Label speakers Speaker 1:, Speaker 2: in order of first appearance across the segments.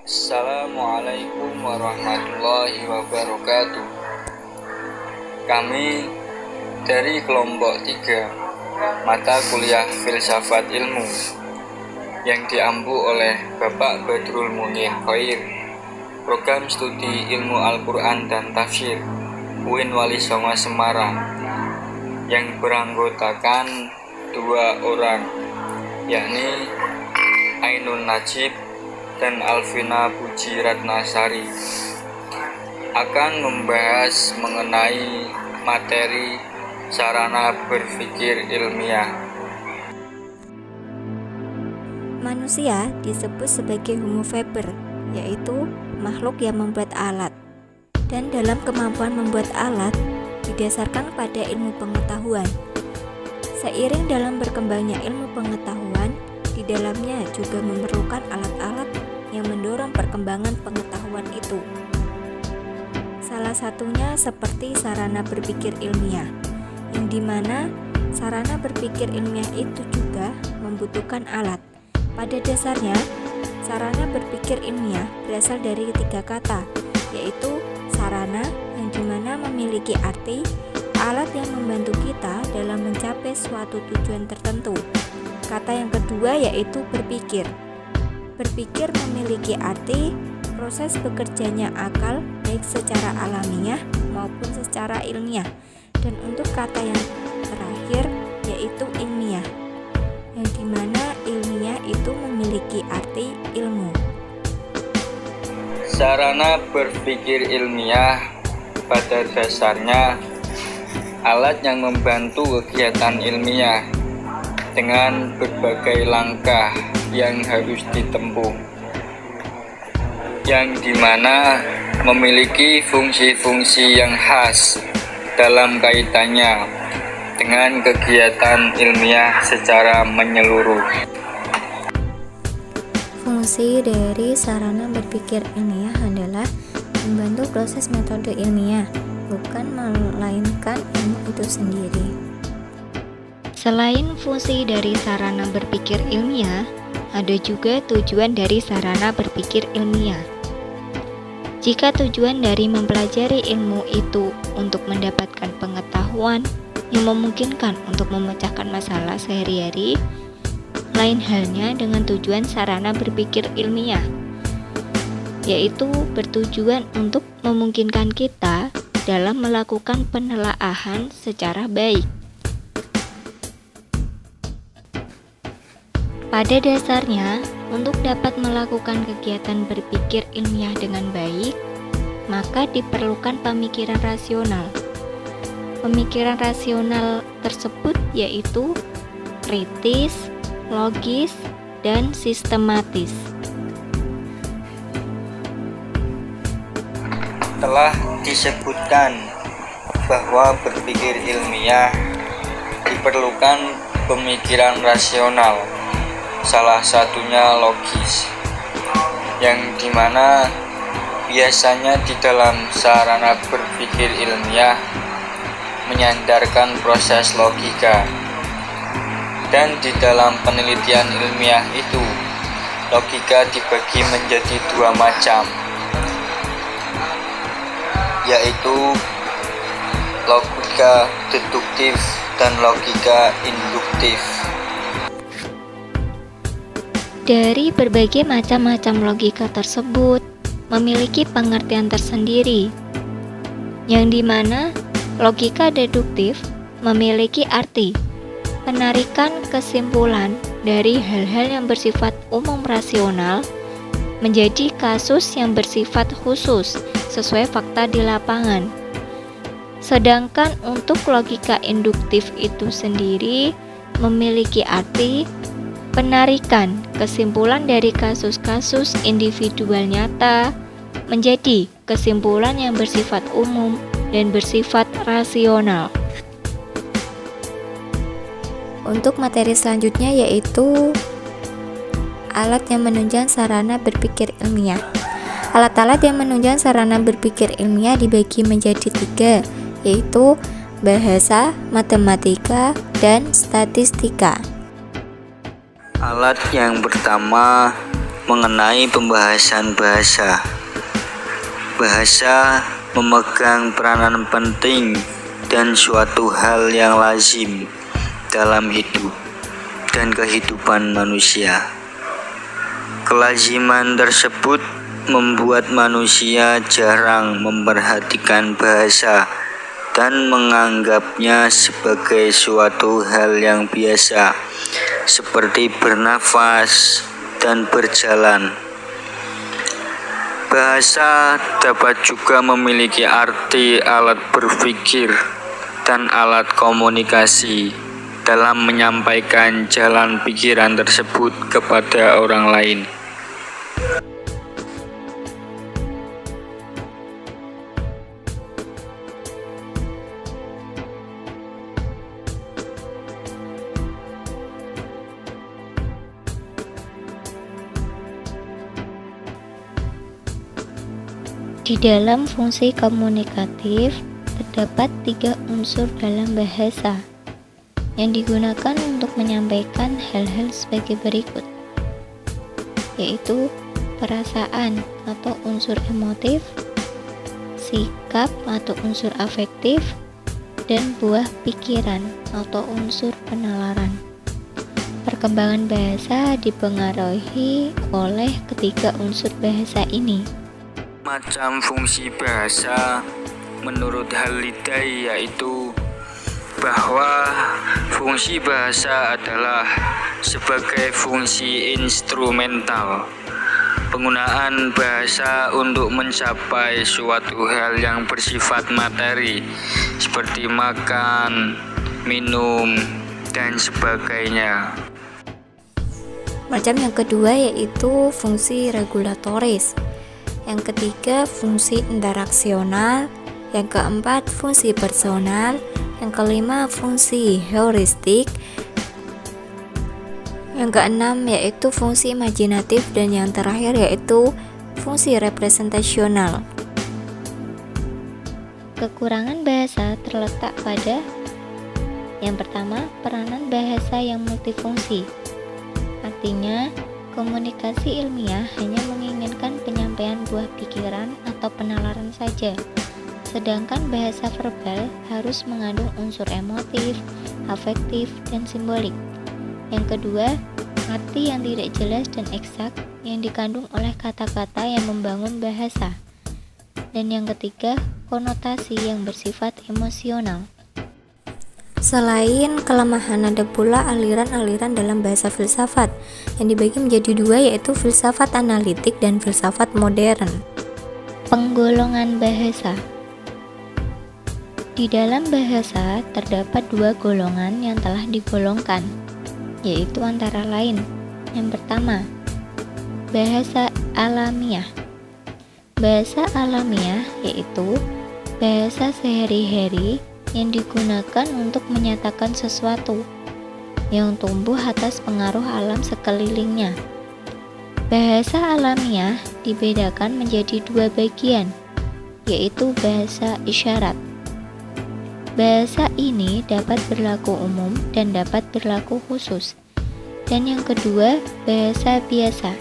Speaker 1: Assalamualaikum warahmatullahi wabarakatuh. Kami dari kelompok 3 mata kuliah Filsafat Ilmu yang diampu oleh Bapak Badrul Munir Khair, program studi ilmu Al-Quran dan Tafsir UIN Wali Songo Semarang, yang beranggotakan 2 orang, yakni Ainun Najib dan Alvina Puji Ratnasari, akan membahas mengenai materi sarana berpikir ilmiah.
Speaker 2: Manusia disebut sebagai Homo faber, yaitu makhluk yang membuat alat. Dan dalam kemampuan membuat alat didasarkan pada ilmu pengetahuan. Seiring dalam berkembangnya ilmu pengetahuan, di dalamnya juga memerlukan alat-alat yang mendorong perkembangan pengetahuan itu. Salah satunya seperti sarana berpikir ilmiah, yang dimana sarana berpikir ilmiah itu juga membutuhkan alat. Pada dasarnya, sarana berpikir ilmiah berasal dari 3 kata, yaitu sarana yang dimana memiliki arti, alat yang membantu kita dalam mencapai suatu tujuan tertentu. Kata yang kedua yaitu berpikir. Berpikir memiliki arti proses bekerjanya akal baik secara alamiah maupun secara ilmiah. Dan untuk kata yang terakhir yaitu ilmiah, yang dimana ilmiah itu memiliki arti ilmu.
Speaker 1: Sarana berpikir ilmiah pada dasarnya alat yang membantu kegiatan ilmiah dengan berbagai langkah yang harus ditempuh, yang dimana memiliki fungsi-fungsi yang khas dalam kaitannya dengan kegiatan ilmiah secara menyeluruh.
Speaker 2: Fungsi dari sarana berpikir ilmiah adalah membantu proses metode ilmiah, bukan melainkan ilmu itu sendiri.
Speaker 3: Selain fungsi dari sarana berpikir ilmiah, ada juga tujuan dari sarana berpikir ilmiah. Jika tujuan dari mempelajari ilmu itu untuk mendapatkan pengetahuan yang memungkinkan untuk memecahkan masalah sehari-hari, lain halnya dengan tujuan sarana berpikir ilmiah, yaitu bertujuan untuk memungkinkan kita dalam melakukan penelaahan secara baik. Pada dasarnya, untuk dapat melakukan kegiatan berpikir ilmiah dengan baik, maka diperlukan pemikiran rasional. Pemikiran rasional tersebut yaitu kritis, logis, dan sistematis.
Speaker 1: Telah disebutkan bahwa berpikir ilmiah diperlukan pemikiran rasional, salah satunya logis, yang dimana biasanya di dalam sarana berpikir ilmiah menyandarkan proses logika. Dan di dalam penelitian ilmiah itu, logika dibagi menjadi 2 macam, yaitu logika deduktif dan logika induktif.
Speaker 3: Dari berbagai macam-macam logika tersebut memiliki pengertian tersendiri, yang dimana logika deduktif memiliki arti penarikan kesimpulan dari hal-hal yang bersifat umum rasional menjadi kasus yang bersifat khusus sesuai fakta di lapangan. Sedangkan untuk logika induktif itu sendiri memiliki arti penarikan kesimpulan dari kasus-kasus individual nyata menjadi kesimpulan yang bersifat umum dan bersifat rasional.
Speaker 2: Untuk materi selanjutnya yaitu alat yang menunjang sarana berpikir ilmiah. Alat-alat yang menunjang sarana berpikir ilmiah dibagi menjadi 3, yaitu bahasa, matematika, dan statistika.
Speaker 1: Alat yang pertama mengenai pembahasan bahasa. Bahasa memegang peranan penting dan suatu hal yang lazim dalam hidup dan kehidupan manusia. Kelaziman tersebut membuat manusia jarang memperhatikan bahasa dan menganggapnya sebagai suatu hal yang biasa, seperti bernafas dan berjalan. Bahasa dapat juga memiliki arti alat berpikir dan alat komunikasi dalam menyampaikan jalan pikiran tersebut kepada orang lain.
Speaker 3: Di dalam fungsi komunikatif, terdapat 3 unsur dalam bahasa yang digunakan untuk menyampaikan hal-hal sebagai berikut, yaitu perasaan atau unsur emotif, sikap atau unsur afektif, dan buah pikiran atau unsur penalaran. Perkembangan bahasa dipengaruhi oleh ketiga unsur bahasa ini.
Speaker 1: Macam fungsi bahasa menurut Halliday yaitu bahwa fungsi bahasa adalah sebagai fungsi instrumental, penggunaan bahasa untuk mencapai suatu hal yang bersifat materi seperti makan, minum, dan sebagainya.
Speaker 2: Macam yang kedua yaitu fungsi regulatoris. Yang ketiga fungsi interaksional, yang keempat fungsi personal, yang kelima fungsi heuristik, yang keenam yaitu fungsi imajinatif, dan yang terakhir yaitu fungsi representasional.
Speaker 3: Kekurangan bahasa terletak pada yang pertama, peranan bahasa yang multifungsi. Artinya, komunikasi ilmiah hanya menginginkan penyampaian buah pikiran atau penalaran saja, sedangkan bahasa verbal harus mengandung unsur emotif, afektif, dan simbolik. Yang kedua, arti yang tidak jelas dan eksak yang dikandung oleh kata-kata yang membangun bahasa. Dan yang ketiga, konotasi yang bersifat emosional.
Speaker 2: Selain kelemahan, ada pula aliran-aliran dalam bahasa filsafat yang dibagi menjadi 2, yaitu filsafat analitik dan filsafat modern.
Speaker 3: Penggolongan bahasa. Di dalam bahasa terdapat 2 golongan yang telah digolongkan, yaitu antara lain: yang pertama, bahasa alamiah. Bahasa alamiah yaitu bahasa sehari-hari yang digunakan untuk menyatakan sesuatu yang tumbuh atas pengaruh alam sekelilingnya. Bahasa alamiah dibedakan menjadi 2 bagian, yaitu bahasa isyarat. Bahasa ini dapat berlaku umum dan dapat berlaku khusus. Dan yang kedua, bahasa biasa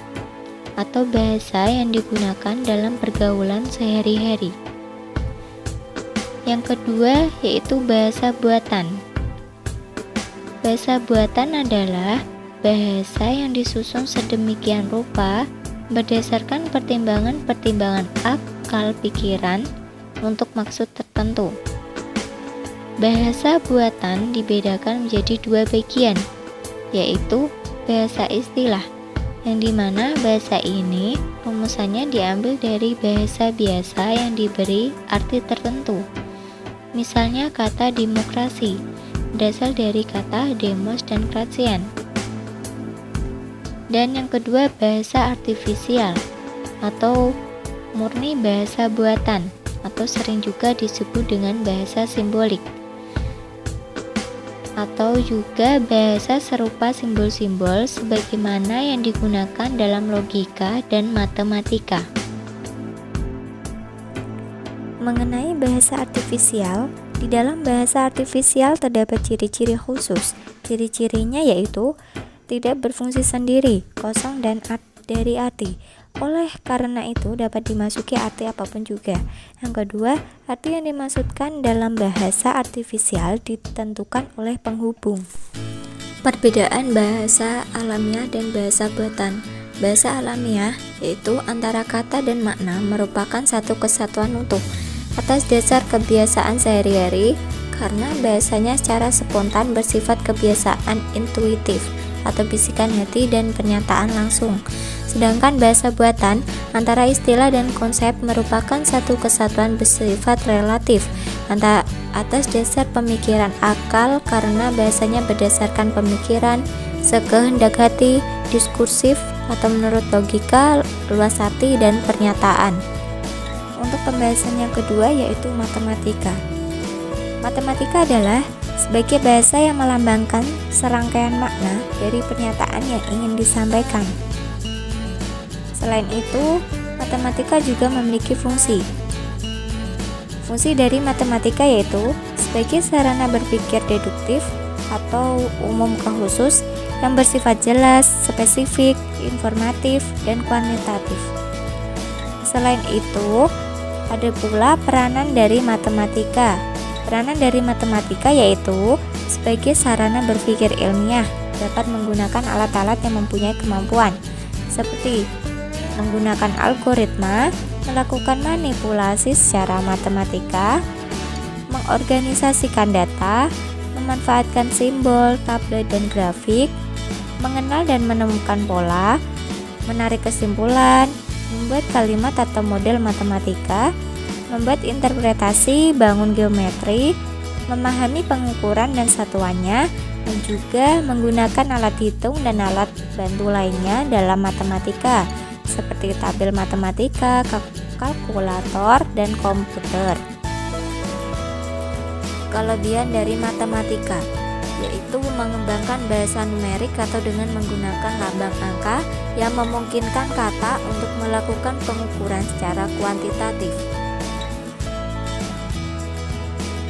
Speaker 3: atau bahasa yang digunakan dalam pergaulan sehari-hari. Yang kedua yaitu bahasa buatan. Bahasa buatan adalah bahasa yang disusun sedemikian rupa berdasarkan pertimbangan-pertimbangan akal pikiran untuk maksud tertentu. Bahasa buatan dibedakan menjadi 2 bagian, yaitu bahasa istilah, yang dimana bahasa ini rumusannya diambil dari bahasa biasa yang diberi arti tertentu. Misalnya kata demokrasi berasal dari kata demos dan kratian. Dan yang kedua bahasa artifisial atau murni bahasa buatan, atau sering juga disebut dengan bahasa simbolik, atau juga bahasa serupa simbol-simbol sebagaimana yang digunakan dalam logika dan matematika.
Speaker 2: Mengenai bahasa artifisial, di dalam bahasa artifisial terdapat ciri-ciri khusus. Ciri-cirinya yaitu tidak berfungsi sendiri, kosong dan dari arti. Oleh karena itu dapat dimasuki arti apapun juga. Yang kedua, arti yang dimaksudkan dalam bahasa artifisial ditentukan oleh penghubung. Perbedaan bahasa alamiah dan bahasa buatan. Bahasa alamiah yaitu antara kata dan makna merupakan satu kesatuan utuh atas dasar kebiasaan sehari-hari, karena bahasanya secara spontan bersifat kebiasaan intuitif atau bisikan hati dan pernyataan langsung. Sedangkan bahasa buatan antara istilah dan konsep merupakan satu kesatuan bersifat relatif atas dasar pemikiran akal, karena bahasanya berdasarkan pemikiran, sekehendak hati, diskursif atau menurut logika, luas arti dan pernyataan. Untuk pembahasan yang kedua yaitu matematika. Matematika adalah sebagai bahasa yang melambangkan serangkaian makna dari pernyataan yang ingin disampaikan. Selain itu, matematika juga memiliki fungsi. Fungsi dari matematika yaitu sebagai sarana berpikir deduktif atau umum ke khusus yang bersifat jelas, spesifik, informatif, dan kuantitatif. Selain itu, ada pula peranan dari matematika. Peranan dari matematika yaitu sebagai sarana berpikir ilmiah, dapat menggunakan alat-alat yang mempunyai kemampuan seperti menggunakan algoritma, melakukan manipulasi secara matematika, mengorganisasikan data, memanfaatkan simbol, tabel, dan grafik, mengenal dan menemukan pola, menarik kesimpulan, membuat kalimat atau model matematika, membuat interpretasi, bangun geometri, memahami pengukuran dan satuannya, dan juga menggunakan alat hitung dan alat bantu lainnya dalam matematika seperti tabel matematika, kalkulator, dan komputer. Kelebihan dari matematika yaitu mengembangkan bahasa numerik atau dengan menggunakan lambang angka yang memungkinkan kata untuk melakukan pengukuran secara kuantitatif.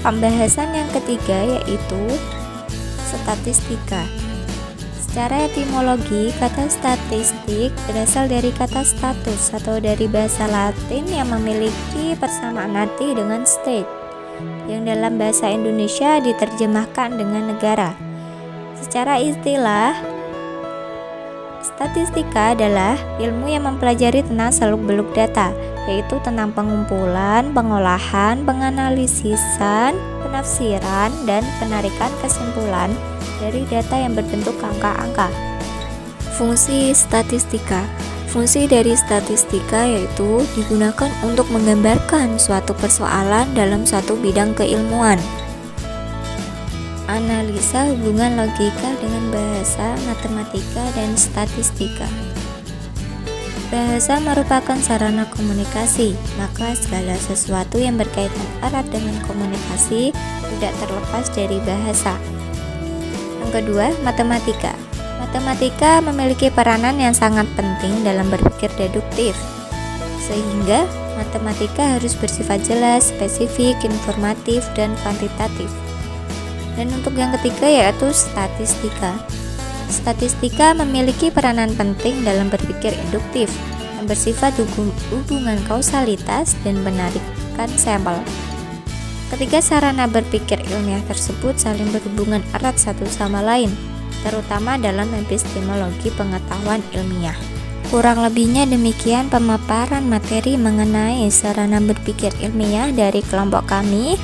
Speaker 2: Pembahasan yang ketiga yaitu statistika. Secara etimologi, kata statistik berasal dari kata status atau dari bahasa Latin yang memiliki persamaan arti dengan state, yang dalam bahasa Indonesia diterjemahkan dengan negara. Secara istilah, statistika adalah ilmu yang mempelajari tentang seluk-beluk data, yaitu tentang pengumpulan, pengolahan, penganalisisan, penafsiran, dan penarikan kesimpulan dari data yang berbentuk angka-angka. Fungsi statistika. Fungsi dari statistika yaitu digunakan untuk menggambarkan suatu persoalan dalam suatu bidang keilmuan. Analisa hubungan logika dengan bahasa, matematika, dan statistika. Bahasa merupakan sarana komunikasi, maka segala sesuatu yang berkaitan erat dengan komunikasi tidak terlepas dari bahasa. Yang kedua, matematika. Matematika memiliki peranan yang sangat penting dalam berpikir deduktif, sehingga matematika harus bersifat jelas, spesifik, informatif, dan kuantitatif. Dan untuk yang ketiga yaitu statistika. Statistika memiliki peranan penting dalam berpikir induktif yang bersifat hubungan kausalitas dan penarikan sampel. Ketiga sarana berpikir ilmiah tersebut saling berhubungan erat satu sama lain, terutama dalam epistemologi pengetahuan ilmiah. Kurang lebihnya demikian pemaparan materi mengenai sarana berpikir ilmiah dari kelompok kami.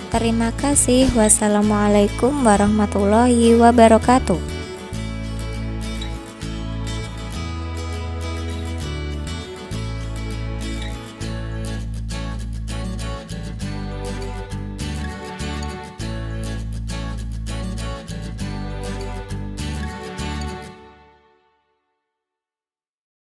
Speaker 2: Terima kasih. Wassalamualaikum warahmatullahi wabarakatuh.